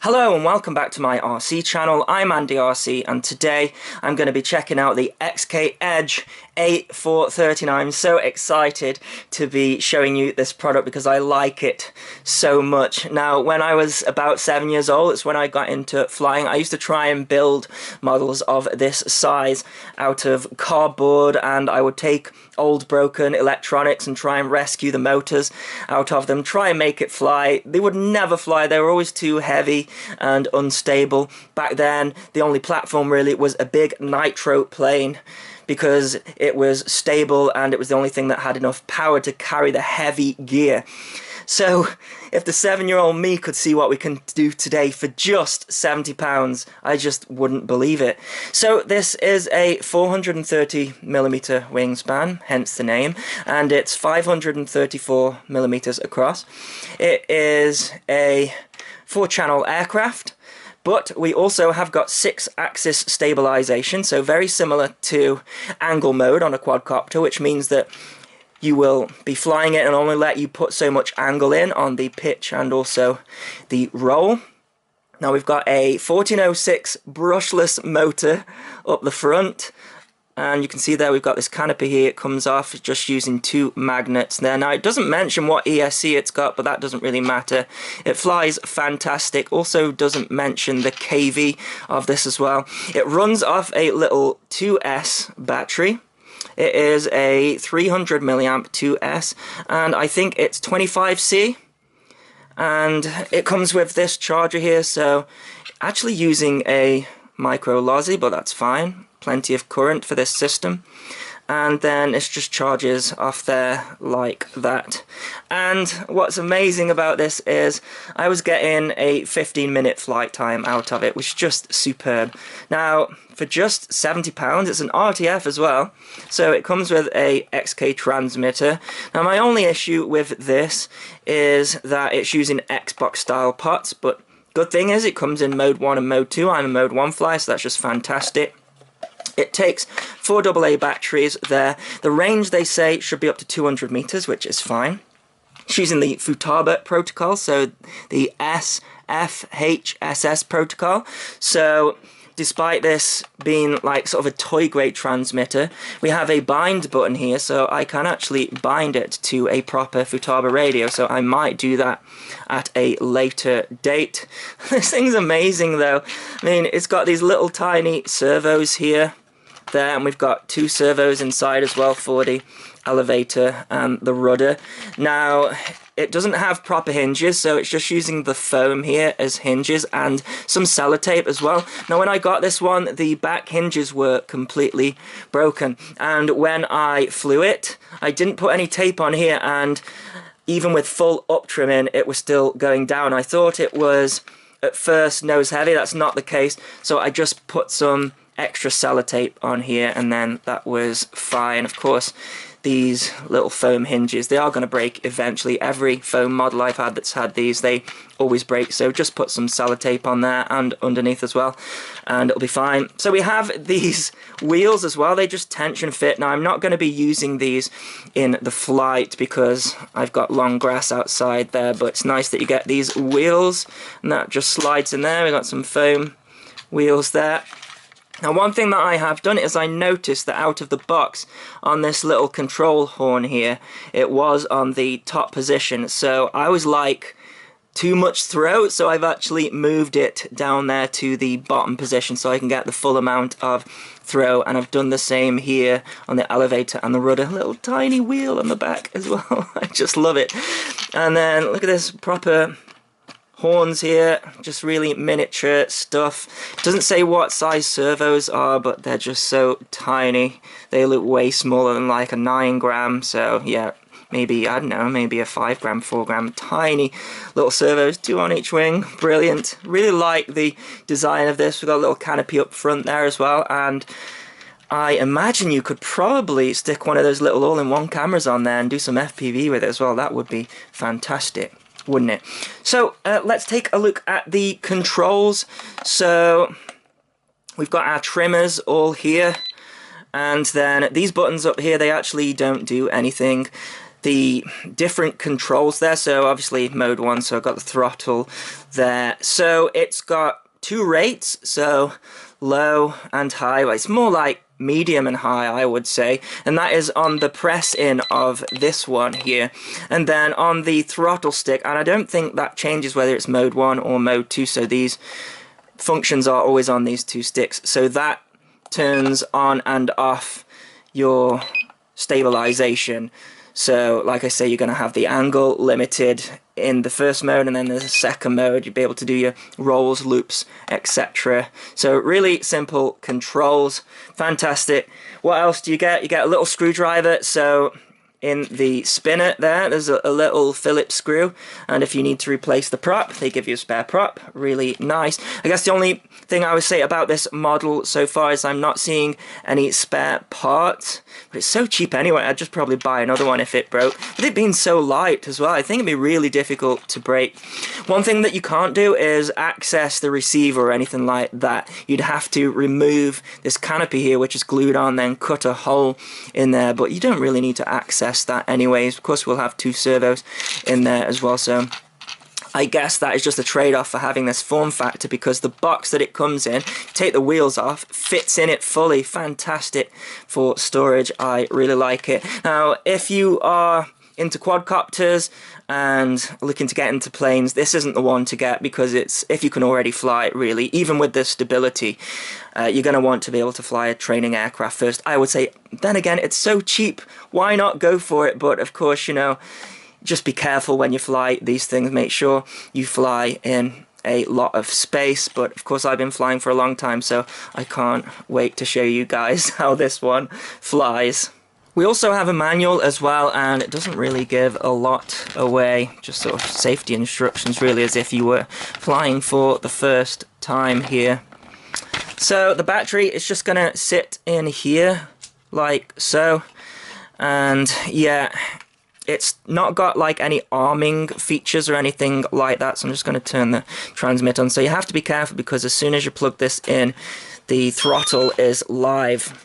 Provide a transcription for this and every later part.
Hello and welcome back to my RC channel. I'm Andy RC and today I'm going to be checking out the XK Edge A430. I'm so excited to be showing you this product because I like it so much. Now, when I was about 7 years old, it's when I got into flying. I used to try and build models of this size out of cardboard, and I would take old broken electronics and try and rescue the motors out of them, try and make it fly. They would never fly, they were always too heavy and unstable. Back then the only platform really was a big nitro plane because it was stable and it was the only thing that had enough power to carry the heavy gear. So if the 7-year-old me could see what we can do today for just £70, I just wouldn't believe it. So this is a 430mm wingspan, hence the name, and it's 534mm across. It is a 4-channel aircraft, but we also have got 6-axis stabilization, so very similar to angle mode on a quadcopter, which means that you will be flying it and only let you put so much angle in on the pitch and also the roll. Now we've got a 1406 brushless motor up the front, and you can see there we've got this canopy here. It comes off just using 2 magnets there. Now it doesn't mention what ESC it's got, but that doesn't really matter. It flies fantastic. Also doesn't mention the kV of this as well. It runs off a little 2S battery. It is a 300 milliamp 2S, and I think it's 25C, and it comes with this charger here, so actually using a micro lossy, but that's fine, plenty of current for this system. And then it just charges off there like that. And what's amazing about this is I was getting a 15-minute flight time out of it, which is just superb. Now, for just £70, it's an RTF as well, so it comes with a XK transmitter. Now, my only issue with this is that it's using Xbox style pots, but good thing is it comes in mode 1 and mode 2. I'm a mode 1 flyer, so that's just fantastic. It takes 4 AA batteries there. The range, they say, should be up to 200 meters, which is fine. It's using the Futaba protocol, so the SFHSS protocol. So despite this being like sort of a toy grade transmitter, we have a bind button here, so I can actually bind it to a proper Futaba radio, so I might do that at a later date. This thing's amazing though. I mean, it's got these little tiny servos here, there, and we've got 2 servos inside as well for the elevator and the rudder. Now, it doesn't have proper hinges, so it's just using the foam here as hinges and some sellotape as well. Now, when I got this one, the back hinges were completely broken, and when I flew it, I didn't put any tape on here, and even with full up trimming, it was still going down. I thought it was at first nose heavy. That's not the case, so I just put some extra sellotape on here, and then that was fine. Of course, these little foam hinges, they are going to break eventually. Every foam model I've had that's had these, they always break, so just put some sellotape on there and underneath as well, and it'll be fine. So we have these wheels as well. They just tension fit. Now, I'm not going to be using these in the flight because I've got long grass outside there, but it's nice that you get these wheels, and that just slides in there. We've got some foam wheels there. Now, one thing that I have done is I noticed that out of the box on this little control horn here, it was on the top position, so I was like, too much throw, so I've actually moved it down there to the bottom position so I can get the full amount of throw, and I've done the same here on the elevator and the rudder. Little tiny wheel on the back as well. I just love it. And then look at this proper horns here, just really miniature stuff. It doesn't say what size servos are, but they're just so tiny. They look way smaller than like a 9 gram, so yeah, maybe, I don't know, maybe a 5 gram, 4 gram, tiny little servos, 2 on each wing. Brilliant. Really like the design of this. We've got a little canopy up front there as well, and I imagine you could probably stick one of those little all-in-one cameras on there and do some FPV with it as well. That would be fantastic, wouldn't it? So let's take a look at the controls. So we've got our trimmers all here, and then these buttons up here, they actually don't do anything. the different controls there. So obviously mode 1, so I've got the throttle there. So it's got 2 rates, so low and high. Well, it's more like medium and high, I would say, and that is on the press in of this one here. And then on the throttle stick, and I don't think that changes whether it's mode 1 or mode 2, so these functions are always on these 2 sticks, so that turns on and off your stabilization. So like I say, you're going to have the angle limited in the first mode, and then there's a second mode you'll be able to do your rolls, loops, etc. So really simple controls, fantastic. What else do you get? You get a little screwdriver, so in the spinner there's a little Phillips screw, and if you need to replace the prop, they give you a spare prop. Really nice. I guess the only thing I would say about this model so far is I'm not seeing any spare parts, but it's so cheap anyway, I'd just probably buy another one if it broke. With it being so light as well, I think it'd be really difficult to break. One thing that you can't do is access the receiver or anything like that. You'd have to remove this canopy here, which is glued on, then cut a hole in there, but you don't really need to access that anyways. Of course, we'll have 2 servos in there as well, so I guess that is just a trade-off for having this form factor, because the box that it comes in, take the wheels off, fits in it fully. Fantastic for storage. I really like it. Now, if you are into quadcopters and looking to get into planes, this isn't the one to get, because it's, if you can already fly it, really, even with the stability, you're going to want to be able to fly a training aircraft first, I would say. Then again, it's so cheap, why not go for it? But of course, you know, just be careful when you fly these things. Make sure you fly in a lot of space. But of course, I've been flying for a long time, so I can't wait to show you guys how this one flies. We also have a manual as well, and it doesn't really give a lot away, just sort of safety instructions really, as if you were flying for the first time here. So the battery is just going to sit in here like so, and yeah, it's not got like any arming features or anything like that, so I'm just going to turn the transmit on. So you have to be careful, because as soon as you plug this in, the throttle is live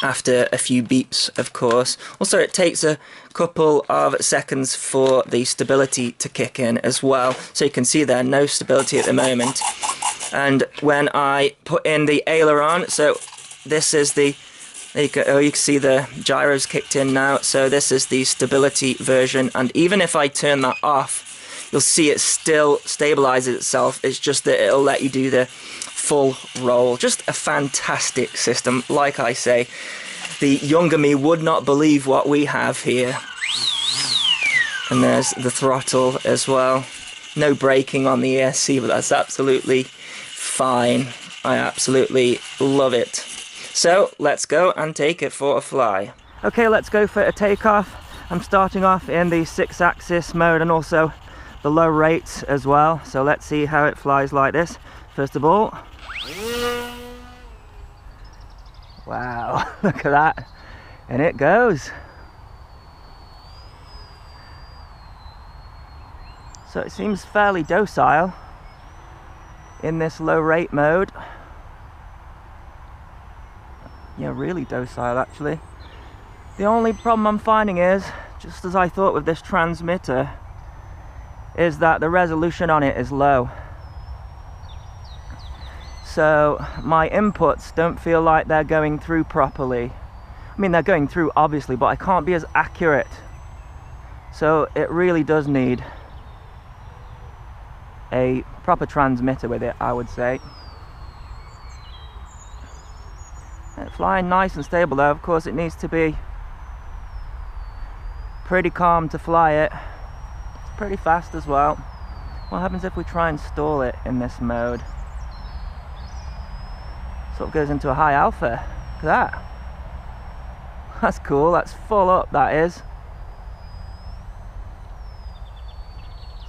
after a few beeps, of course. Also, it takes a couple of seconds for the stability to kick in as well. So you can see there, no stability at the moment. And when I put in the aileron, so this is the, there you go, oh, you can see the gyros kicked in now. So this is the stability version, and even if I turn that off, you'll see it still stabilizes itself. It's just that it'll let you do the full roll. Just a fantastic system. Like I say, the younger me would not believe what we have here. And there's the throttle as well. No braking on the ESC, but that's absolutely fine. I absolutely love it. So let's go and take it for a fly. Okay, let's go for a takeoff. I'm starting off in the 6-axis mode and also the low rates as well. So let's see how it flies like this. First of all, wow, look at that, and it goes. So it seems fairly docile in this low rate mode. Yeah, really docile actually. The only problem I'm finding is, just as I thought with this transmitter, is that the resolution on it is low. So my inputs don't feel like they're going through properly. I mean, they're going through obviously, but I can't be as accurate. So it really does need a proper transmitter with it, I would say. It's flying nice and stable though. Of course, it needs to be pretty calm to fly it. It's pretty fast as well. What happens if we try and stall it in this mode? Sort of goes into a high alpha. Look at that. That's cool. That's full up, that is.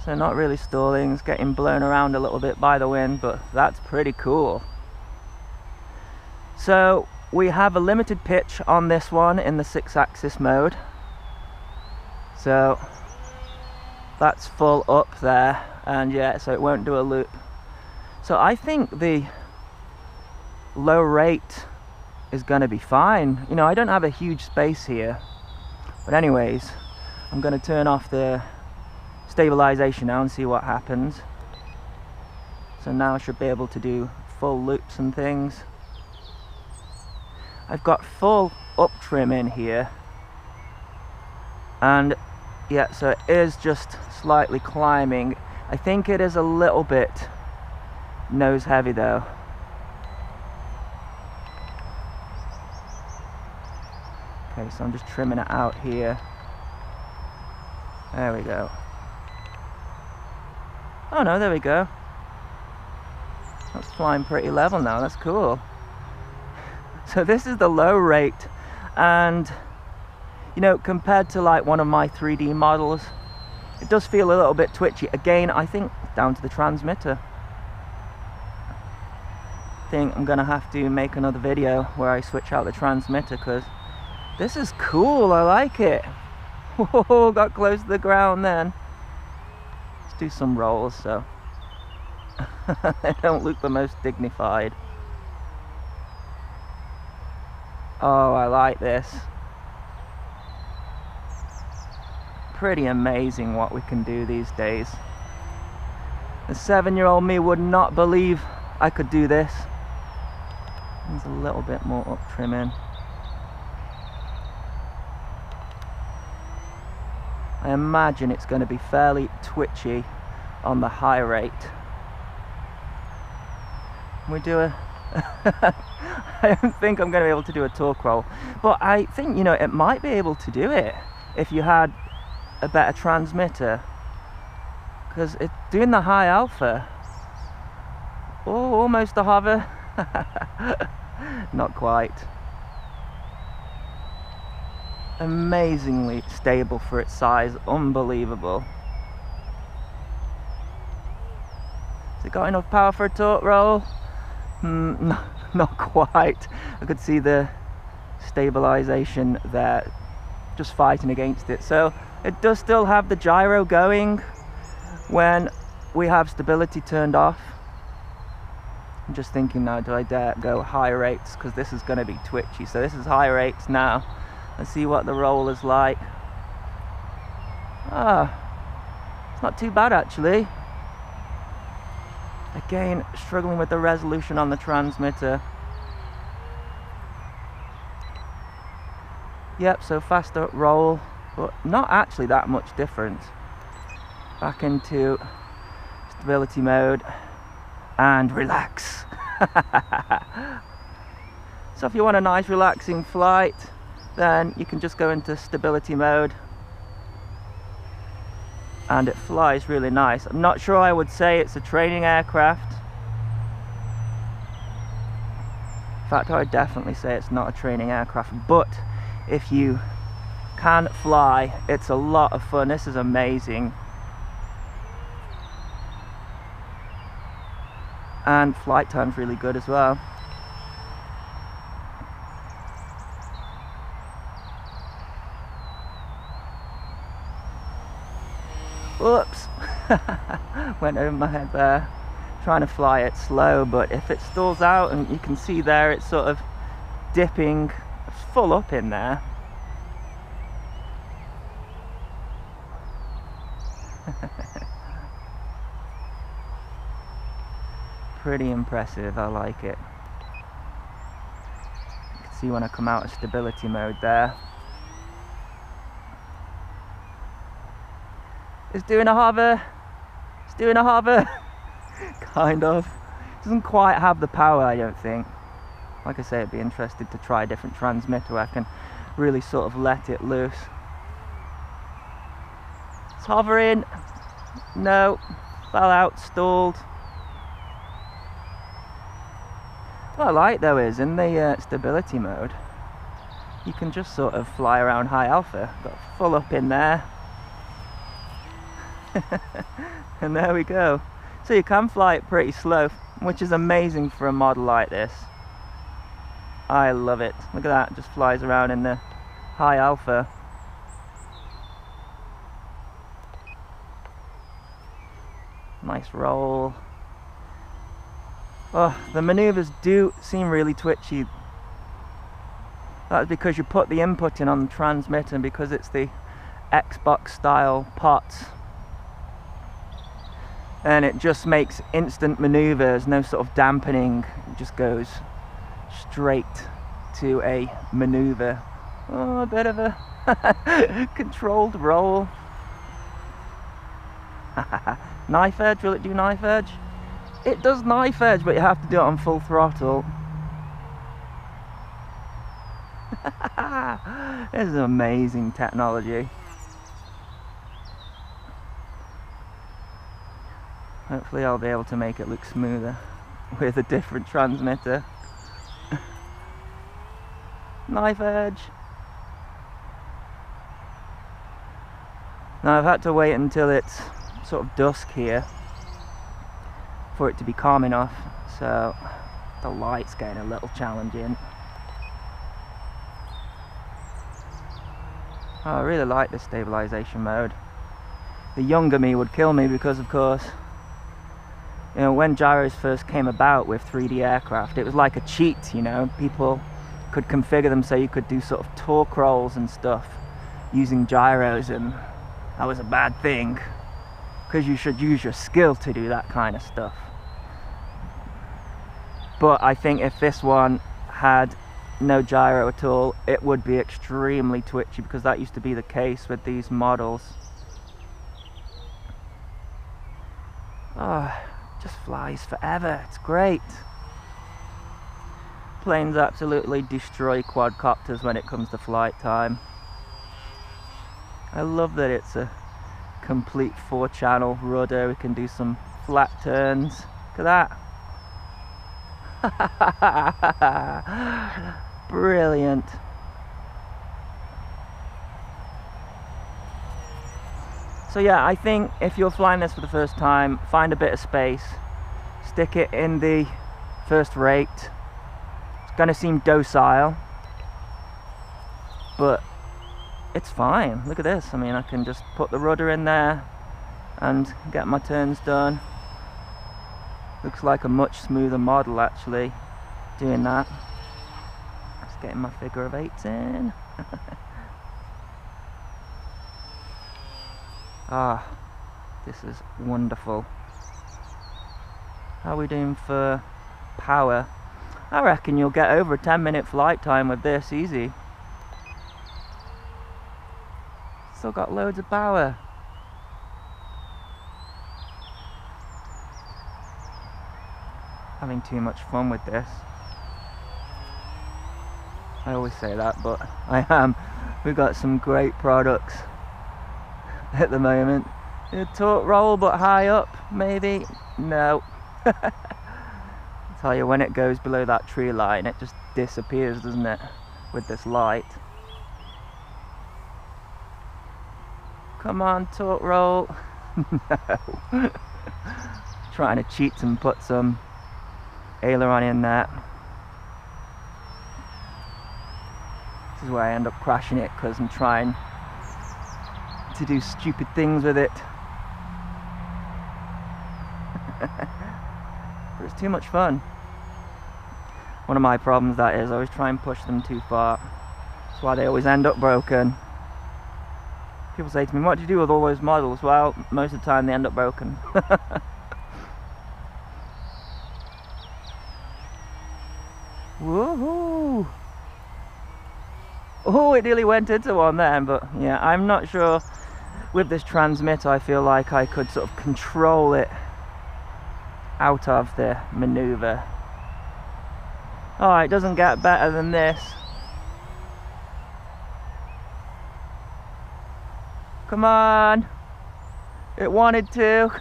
So not really stalling, it's getting blown around a little bit by the wind, but that's pretty cool. So we have a limited pitch on this one in the 6-axis mode. So that's full up there, and yeah, so it won't do a loop. So I think the low rate is going to be fine. You know, I don't have a huge space here, But anyways, I'm going to turn off the stabilization now and see what happens. So now I should be able to do full loops and things. I've got full up trim in here, and yeah, so it is just slightly climbing. I think it is a little bit nose heavy though. Okay, so I'm just trimming it out here. There we go. Oh no, there we go. That's flying pretty level now, that's cool. So this is the low rate, and you know, compared to like one of my 3D models, it does feel a little bit twitchy. Again, I think down to the transmitter. I think I'm gonna have to make another video where I switch out the transmitter, because this is cool, I like it. Whoa, got close to the ground then. Let's do some rolls so they don't look the most dignified. Oh, I like this. Pretty amazing what we can do these days. The 7-year-old me would not believe I could do this. There's a little bit more up trim in. I imagine it's going to be fairly twitchy on the high rate. We do a I don't think I'm going to be able to do a torque roll, but I think, you know, it might be able to do it if you had a better transmitter, because it's doing the high alpha. Oh, almost a hover. Not quite. Amazingly stable for its size, unbelievable. Has it got enough power for a torque roll? No, not quite. I could see the stabilization there just fighting against it. So it does still have the gyro going when we have stability turned off. I'm just thinking now, do I dare go high rates, because this is going to be twitchy. So this is high rates now. Let's see what the roll is like. Ah, it's not too bad actually. Again, struggling with the resolution on the transmitter. Yep, so faster roll, but not actually that much different. Back into stability mode and relax. So if you want a nice relaxing flight, then you can just go into stability mode and it flies really nice. I'm not sure I would say it's a training aircraft. In fact, I would definitely say it's not a training aircraft, but if you can fly, it's a lot of fun. This is amazing. And flight time's really good as well. Whoops. Went over my head there. Trying to fly it slow, but if it stalls out, and you can see there it's sort of dipping full up in there. Pretty impressive, I like it. You can see when I come out of stability mode there. It's doing a hover. It's doing a hover. Kind of. Doesn't quite have the power, I don't think. Like I say, I'd be interested to try a different transmitter where I can really sort of let it loose. It's hovering. No. Fell out, stalled. What I like though is in the stability mode, you can just sort of fly around high alpha. Got full up in there. And there we go. So you can fly it pretty slow, which is amazing for a model like this. I love it. Look at that, it just flies around in the high alpha. Nice roll. Oh, the maneuvers do seem really twitchy. That's because you put the input in on the transmitter, and because it's the Xbox style pots, and it just makes instant maneuvers, no sort of dampening. It just goes straight to a maneuver. Oh, a bit of a controlled roll. Knife edge, will it do knife edge? It does knife edge, but you have to do it on full throttle. This is amazing technology. Hopefully I'll be able to make it look smoother with a different transmitter. Knife edge. Now I've had to wait until it's sort of dusk here for it to be calm enough, so the light's getting a little challenging. Oh, I really like this stabilization mode. The younger me would kill me because, of course, you know, when gyros first came about with 3D aircraft, it was like a cheat, you know. People could configure them so you could do sort of torque rolls and stuff using gyros, and that was a bad thing because you should use your skill to do that kind of stuff. But I think if this one had no gyro at all, it would be extremely twitchy, because that used to be the case with these models. Oh, it just flies forever. It's great. Planes absolutely destroy quadcopters when it comes to flight time. I love that it's a complete 4-channel rudder. We can do some flat turns. Look at that. Brilliant. So yeah, I think if you're flying this for the first time, find a bit of space, stick it in the first rate. It's going to seem docile, but it's fine. Look at this. I mean, I can just put the rudder in there and get my turns done. Looks like a much smoother model actually doing that. Just getting my figure of 8s in. Ah, this is wonderful. How are we doing for power? I reckon you'll get over a 10-minute flight time with this, easy. Still got loads of power. Having too much fun with this. I always say that, but I am. We've got some great products at the moment. A torque roll, but high up, maybe? No. I tell you, when it goes below that tree line, it just disappears, doesn't it, with this light. Come on, torque roll. No. Trying to cheat and put some aileron in there. This is where I end up crashing it, because I'm trying to do stupid things with it. But it's too much fun. One of my problems, that is, I always try and push them too far. That's why they always end up broken. People say to me, what do you do with all those models? Well, most of the time they end up broken. Woohoo! Oh, it nearly went into one then, but yeah, I'm not sure. With this transmitter, I feel like I could sort of control it out of the maneuver. Oh, it doesn't get better than this. Come on! It wanted to.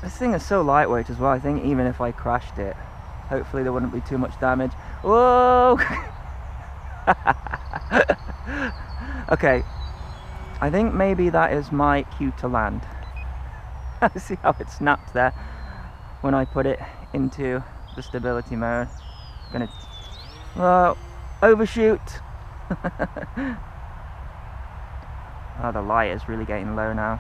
This thing is so lightweight as well. I think even if I crashed it, hopefully there wouldn't be too much damage. Whoa! Okay, I think maybe that is my cue to land. See how it snapped there when I put it into the stability mode. I'm gonna overshoot. Oh, the light is really getting low now.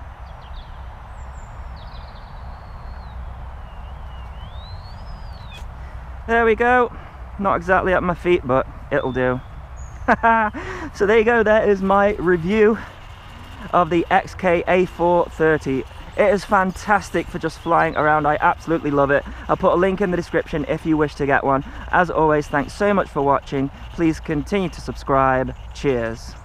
There we go. Not exactly at my feet, but it'll do. So there you go, there is my review of the XK A430. It is fantastic for just flying around. I absolutely love it. I'll put a link in the description if you wish to get one. As always, thanks so much for watching. Please continue to subscribe. Cheers.